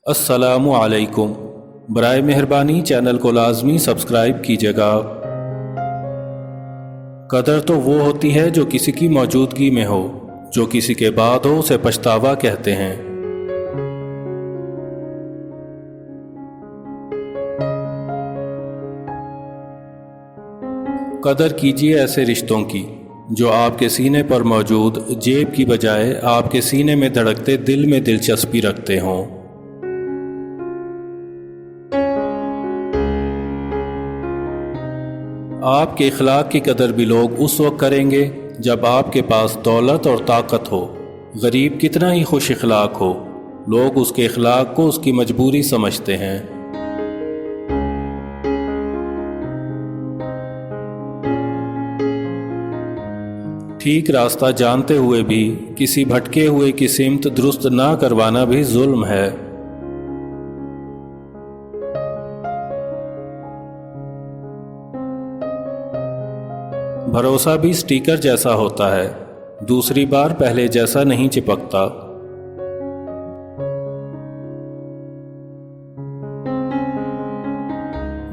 अस्सलामु अलैकुम। बराए मेहरबानी चैनल को लाजमी सब्सक्राइब कीजिएगा। कदर तो वो होती है जो किसी की मौजूदगी में हो, जो किसी के बाद हो उसे पछतावा कहते हैं। कदर कीजिए ऐसे रिश्तों की जो आपके सीने पर मौजूद जेब की बजाय आपके सीने में धड़कते दिल में दिलचस्पी रखते हों। आपके इखलाक की कदर भी लोग उस वक्त करेंगे जब आपके पास दौलत और ताकत हो। गरीब कितना ही खुश इखलाक हो, लोग उसके इखलाक को उसकी मजबूरी समझते हैं। ठीक रास्ता जानते हुए भी किसी भटके हुए की सिमत दुरुस्त ना करवाना भी जुल्म है। भरोसा भी स्टिकर जैसा होता है, दूसरी बार पहले जैसा नहीं चिपकता।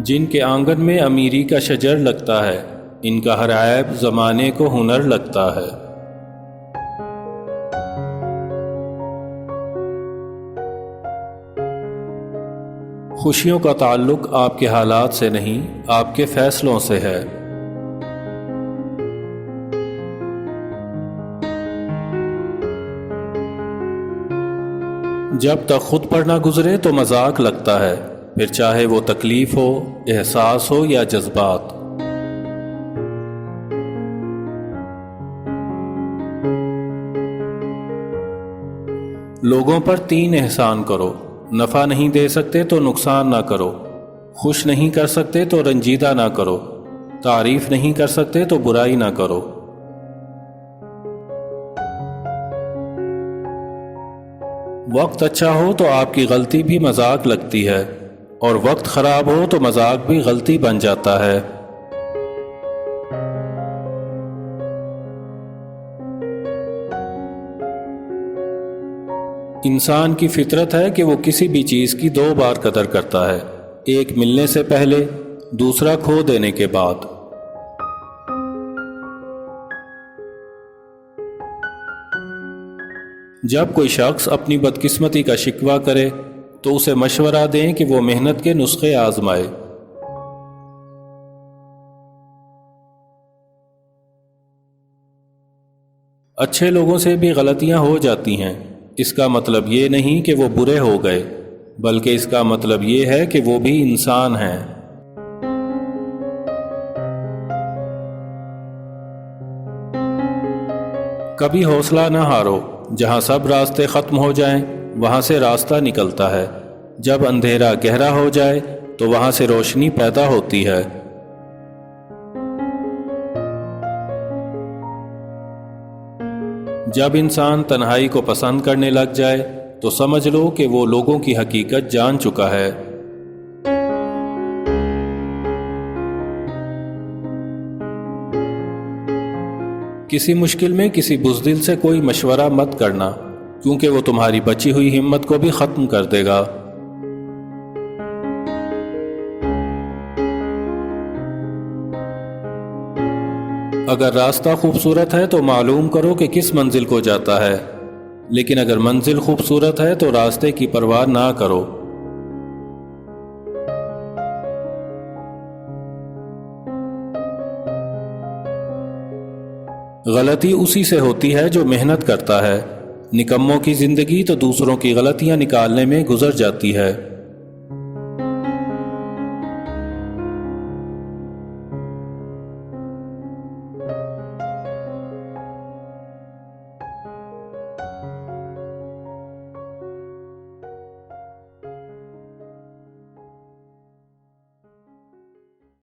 जिनके आंगन में अमीरी का शजर लगता है, इनका हर ऐब ज़माने को हुनर लगता है। खुशियों का ताल्लुक आपके हालात से नहीं, आपके फैसलों से है। जब तक खुद पर ना गुजरे तो मजाक लगता है, फिर चाहे वो तकलीफ हो, एहसास हो या जज्बात। लोगों पर 3 एहसान करो। नफ़ा नहीं दे सकते तो नुकसान ना करो, खुश नहीं कर सकते तो रंजीदा ना करो, तारीफ नहीं कर सकते तो बुराई ना करो। वक्त अच्छा हो तो आपकी गलती भी मजाक लगती है, और वक्त खराब हो तो मजाक भी गलती बन जाता है। इंसान की फितरत है कि वो किसी भी चीज़ की 2 बार कदर करता है, एक मिलने से पहले, दूसरा खो देने के बाद। जब कोई शख्स अपनी बदकिस्मती का शिकवा करे तो उसे मशवरा दें कि वो मेहनत के नुस्खे आजमाए। अच्छे लोगों से भी गलतियां हो जाती हैं, इसका मतलब ये नहीं कि वो बुरे हो गए, बल्कि इसका मतलब ये है कि वो भी इंसान हैं। कभी हौसला न हारो, जहां सब रास्ते खत्म हो जाएं, वहां से रास्ता निकलता है। जब अंधेरा गहरा हो जाए तो वहां से रोशनी पैदा होती है। जब इंसान तन्हाई को पसंद करने लग जाए तो समझ लो कि वो लोगों की हकीकत जान चुका है। किसी मुश्किल में किसी बुज़दिल से कोई मशवरा मत करना, क्योंकि वो तुम्हारी बची हुई हिम्मत को भी ख़त्म कर देगा। अगर रास्ता खूबसूरत है तो मालूम करो कि किस मंजिल को जाता है, लेकिन अगर मंजिल खूबसूरत है तो रास्ते की परवाह ना करो। गलती उसी से होती है जो मेहनत करता है। निकम्मों की जिंदगी तो दूसरों की गलतियां निकालने में गुजर जाती है।